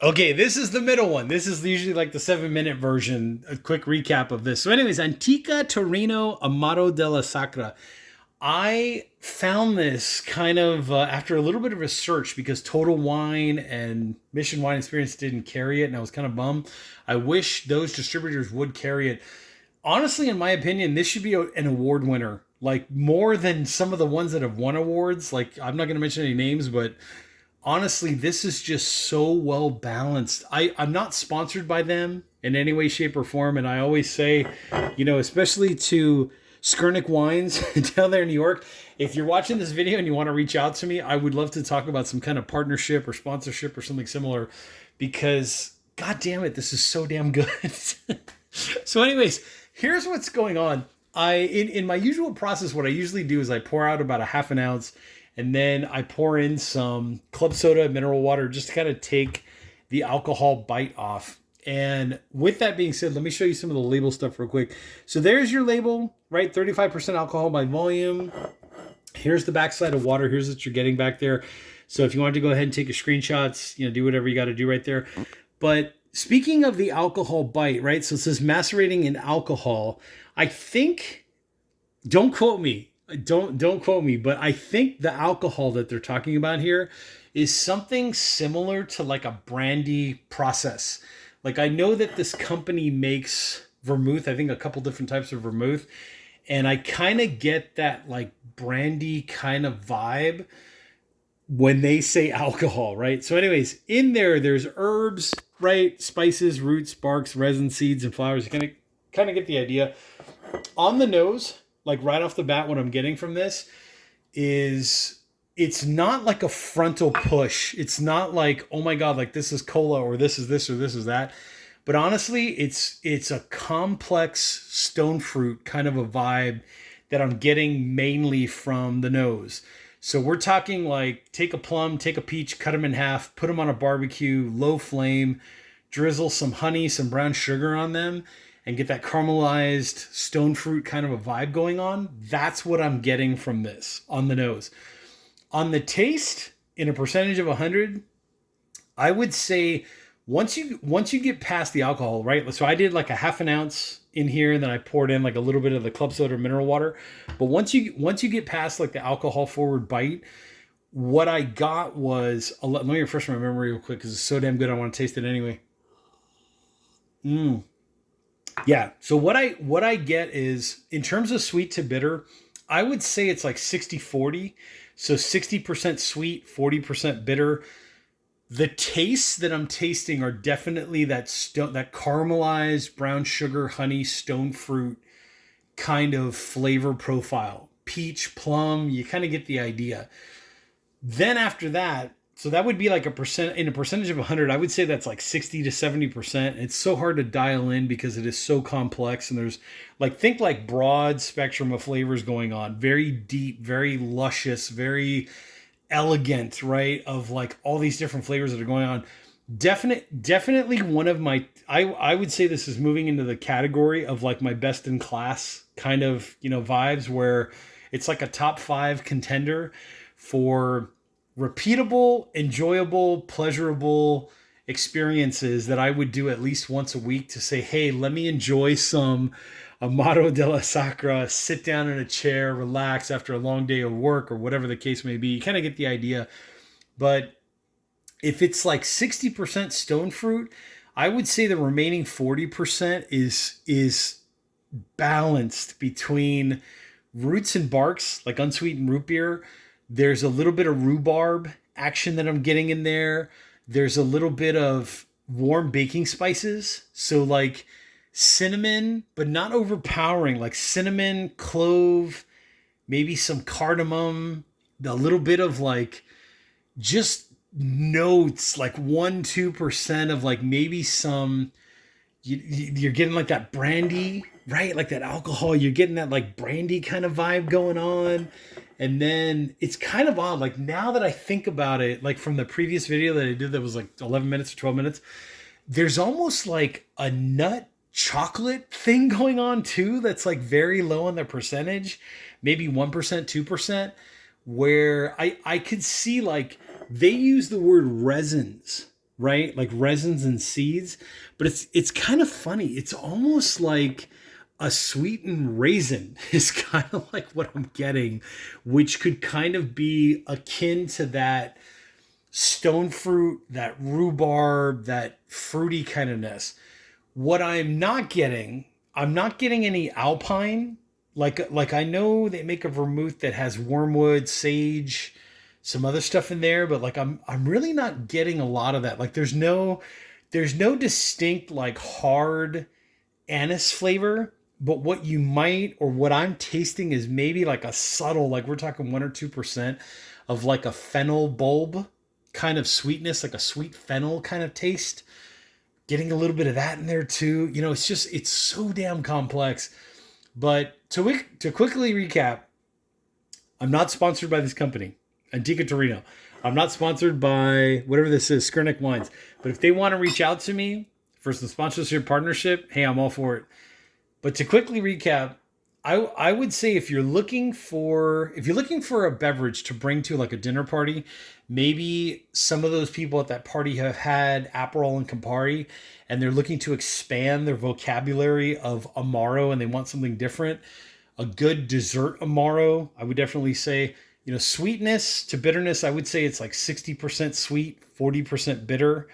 Okay, this is the middle one. This is usually like the 7 minute version, a quick recap of this. So, anyways, Antica, Torino, Amaro della Sacra. I found this kind of after a little bit of a search because Total Wine and Mission Wine Experience didn't carry it, and I was kind of bummed. I wish those distributors would carry it. Honestly, in my opinion, this should be an award winner, like more than some of the ones that have won awards. Like, I'm not going to mention any names, but honestly, this is just so well balanced. I'm not sponsored by them in any way, shape, or form. And I always say, especially to Skurnik Wines down there in New York, if you're watching this video and you want to reach out to me, I would love to talk about some kind of partnership or sponsorship or something similar because, God damn it, this is so damn good. So, anyways, here's what's going on. In my usual process, what I usually do is I pour out about a half an ounce and then I pour in some club soda, mineral water, just to kind of take the alcohol bite off. And with that being said, let me show you some of the label stuff real quick. So there's your label, right? 35% alcohol by volume. Here's the backside of water. Here's what you're getting back there. So if you want to go ahead and take your screenshots, do whatever you got to do right there. But speaking of the alcohol bite, right? So it says macerating in alcohol. I think, don't quote me. Don't quote me, but I think the alcohol that they're talking about here is something similar to like a brandy process. Like, I know that this company makes vermouth, I think a couple different types of vermouth, and I kind of get that like brandy kind of vibe when they say alcohol, right? So anyways, in there's herbs, right? Spices, roots, barks, resin, seeds, and flowers. You kind of get the idea. On the nose, like right off the bat, what I'm getting from this is it's not like a frontal push. It's not like, oh my God, like this is cola or this is this or this is that. But honestly, it's a complex stone fruit kind of a vibe that I'm getting mainly from the nose. So we're talking like take a plum, take a peach, cut them in half, put them on a barbecue, low flame, drizzle some honey, some brown sugar on them, and get that caramelized stone fruit kind of a vibe going on. That's what I'm getting from this on the nose. On the taste, in a percentage of 100, I would say once you get past the alcohol, right? So I did like a half an ounce in here, and then I poured in like a little bit of the club soda or mineral water. But once you get past like the alcohol forward bite, what I got was, let me refresh my memory real quick because it's so damn good. I want to taste it anyway. Yeah. So what I get is, in terms of sweet to bitter, I would say it's like 60-40. So 60% sweet, 40% bitter. The tastes that I'm tasting are definitely that caramelized brown sugar, honey, stone fruit kind of flavor profile. Peach, plum, you kind of get the idea. Then after that, so that would be like in a percentage of 100, I would say that's like 60 to 70%. It's so hard to dial in because it is so complex, and there's think like broad spectrum of flavors going on, very deep, very luscious, very elegant, right? Of like all these different flavors that are going on. Definitely one of my, I would say this is moving into the category of like my best in class kind of, vibes, where it's like a top 5 contender for repeatable, enjoyable, pleasurable experiences that I would do at least once a week to say, hey, let me enjoy some Amaro della Sacra, sit down in a chair, relax after a long day of work or whatever the case may be. You kind of get the idea. But if it's like 60% stone fruit, I would say the remaining 40% is balanced between roots and barks, like unsweetened root beer. There's a little bit of rhubarb action that I'm getting in there. There's a little bit of warm baking spices. So like cinnamon, but not overpowering, like cinnamon, clove, maybe some cardamom, a little bit of like just notes, like 1-2% of like maybe some, you're getting like that brandy, right? Like that alcohol, you're getting that like brandy kind of vibe going on. And then it's kind of odd. Like now that I think about it, like from the previous video that I did that was like 11 minutes or 12 minutes, there's almost like a nut chocolate thing going on too. That's like very low on the percentage, maybe 1%, 2%, where I could see like they use the word resins right? Like resins and seeds, but it's kind of funny. It's almost like a sweetened raisin is kind of like what I'm getting, which could kind of be akin to that stone fruit, that rhubarb, that fruity kind of ness. What I'm not getting any alpine. Like I know they make a vermouth that has wormwood, sage, some other stuff in there, but like I'm really not getting a lot of that. Like there's no distinct like hard anise flavor, but what you might or what I'm tasting is maybe like a subtle, like we're talking 1 or 2% of like a fennel bulb kind of sweetness, like a sweet fennel kind of taste. Getting a little bit of that in there too. You know, it's so damn complex. But to quickly recap, I'm not sponsored by this company, Antica Torino. I'm not sponsored by whatever this is, Skurnik Wines. But if they want to reach out to me for some sponsorship partnership, hey, I'm all for it. But to quickly recap, I would say if you're looking for a beverage to bring to like a dinner party, maybe some of those people at that party have had Aperol and Campari, and they're looking to expand their vocabulary of Amaro, and they want something different. A good dessert Amaro, I would definitely say, you know, sweetness to bitterness, I would say it's like 60% sweet, 40% bitter.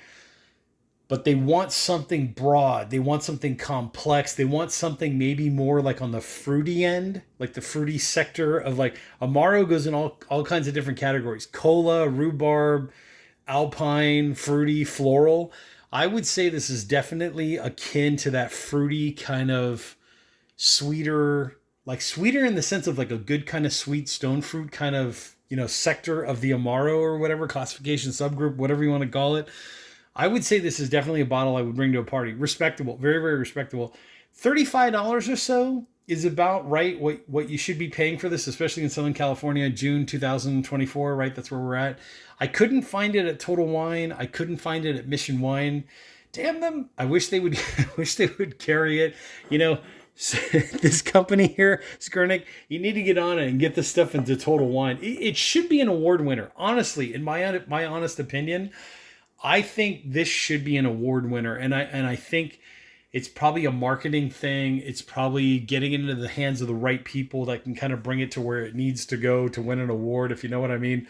But they want something broad. They want something complex. They want something maybe more like on the fruity end, like the fruity sector of like Amaro goes in all kinds of different categories. Cola, rhubarb, alpine, fruity, floral. I would say this is definitely akin to that fruity kind of sweeter, like sweeter in the sense of like a good kind of sweet stone fruit kind of, you know, sector of the Amaro or whatever classification, subgroup, whatever you want to call it. I would say this is definitely a bottle I would bring to a party. Respectable, very, very respectable. $35 or so is about right what you should be paying for this, especially in Southern California, June 2024, right? That's where we're at. I couldn't find it at Total Wine. I couldn't find it at Mission Wine. Damn them. I wish they would I wish they would carry it. You know, this company here, Skurnik, you need to get on it and get this stuff into Total Wine. It should be an award winner. Honestly, in my honest opinion, I think this should be an award winner, and I think it's probably a marketing thing. It's probably getting into the hands of the right people that can kind of bring it to where it needs to go to win an award, if you know what I mean.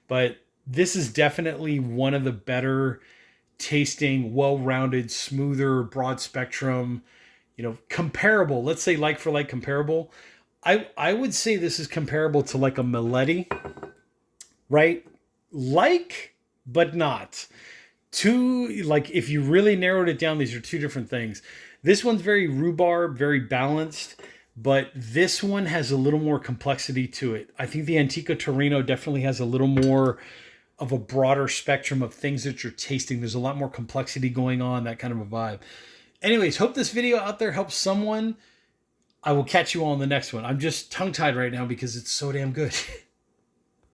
But this is definitely one of the better tasting, well-rounded, smoother, broad spectrum, you know, comparable. Let's say like for like comparable. I would say this is comparable to like a Meletti, right? Like, but not. Two, like if you really narrowed it down, these are two different things. This one's very rhubarb, very balanced, but this one has a little more complexity to it. I think the Antica Torino definitely has a little more of a broader spectrum of things that you're tasting. There's a lot more complexity going on, that kind of a vibe. Anyways, hope this video out there helps someone. I will catch you all in the next one. I'm just tongue-tied right now because it's so damn good.